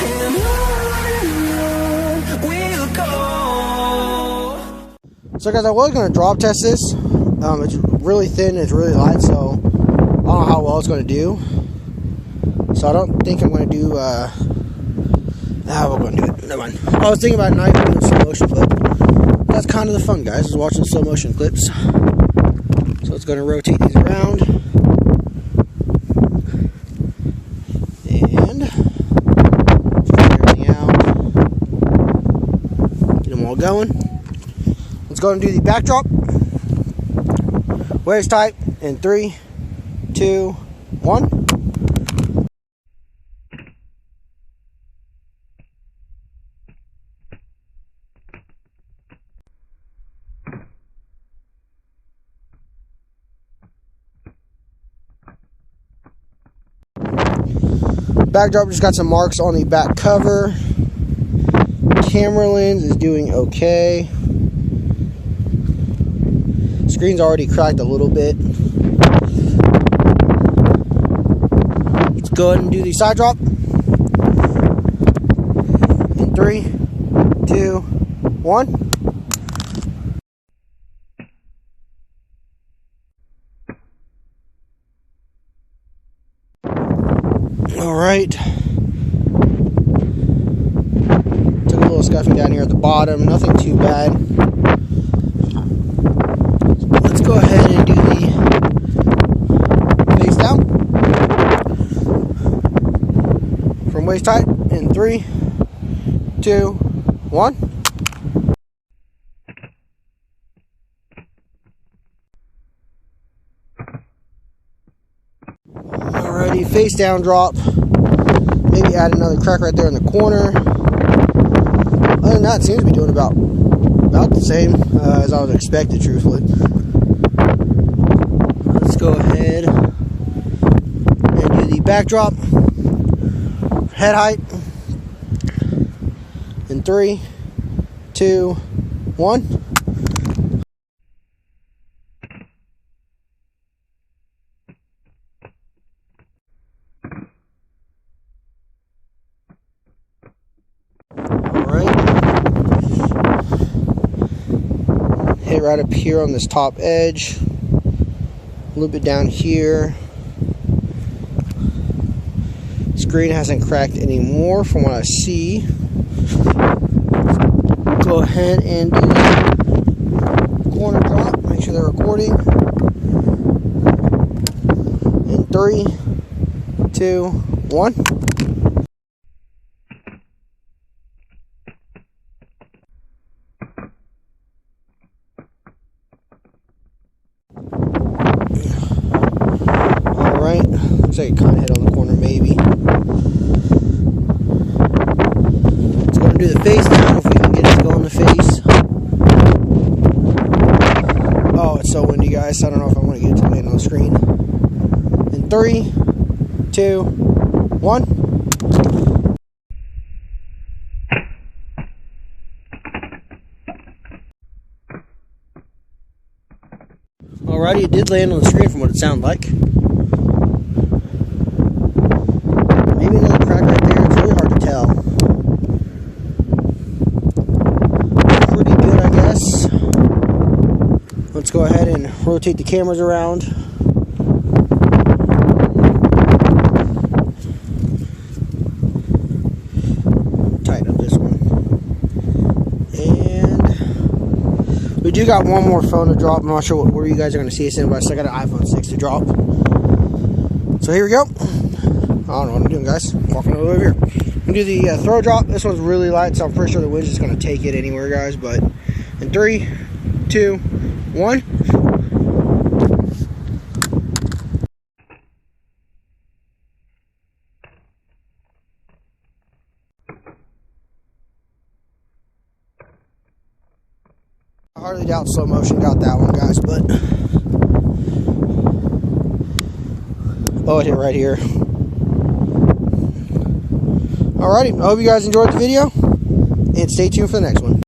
and on we'll go. So guys, I was going to drop test this. It's really thin, it's really light, so I don't know how well it's going to do. So I don't think I'm going to do, we're going to do it, never mind. I was thinking about not even doing slow motion, but that's kind of the fun, guys, is watching slow motion clips. So it's going to rotate these around. And figure everything out. Get them all going. Let's go and do the backdrop. Waves tight in 3, 2, 1. Backdrop just got some marks on the back cover. Camera lens is doing okay. Screen's already cracked a little bit. Let's go ahead and do the side drop. In 3, 2, 1. Alright. Took a little scuffing down here at the bottom. Nothing too bad. Let's go ahead and do the face down. From waist tight in 3, 2, 1. Alrighty, face down drop. Maybe add another crack right there in the corner. Other than that, it seems to be doing about the same as I was expected, truthfully. Let's go ahead and do the backdrop. Head height in 3, 2, 1. Hit right up here on this top edge, a little bit down here. Screen hasn't cracked anymore from what I see. Go ahead and do the corner drop, make sure they're recording. In 3, 2, 1. Alright, looks like it kind of hit on the corner maybe. Let's go and do the face now, if we can get it to go on the face. Oh, it's so windy, guys, I don't know if I want to get it to land on the screen. In 3, 2, 1. Alrighty, it did land on the screen from what it sounded like. Maybe another crack right there, it's really hard to tell. Pretty good, I guess. Let's go ahead and rotate the cameras around. Tighten up this one. We do got one more phone to drop. I'm not sure where you guys are going to see us in, but I still got an iPhone 6 to drop. So here we go. I don't know what I'm doing, guys. I'm walking over here. I'm going to do the throw drop. This one's really light, so I'm pretty sure the wind's just going to take it anywhere, guys. But in 3, 2, 1. I hardly doubt slow motion got that one, guys, but oh, it hit right here. Alrighty, I hope you guys enjoyed the video, and stay tuned for the next one.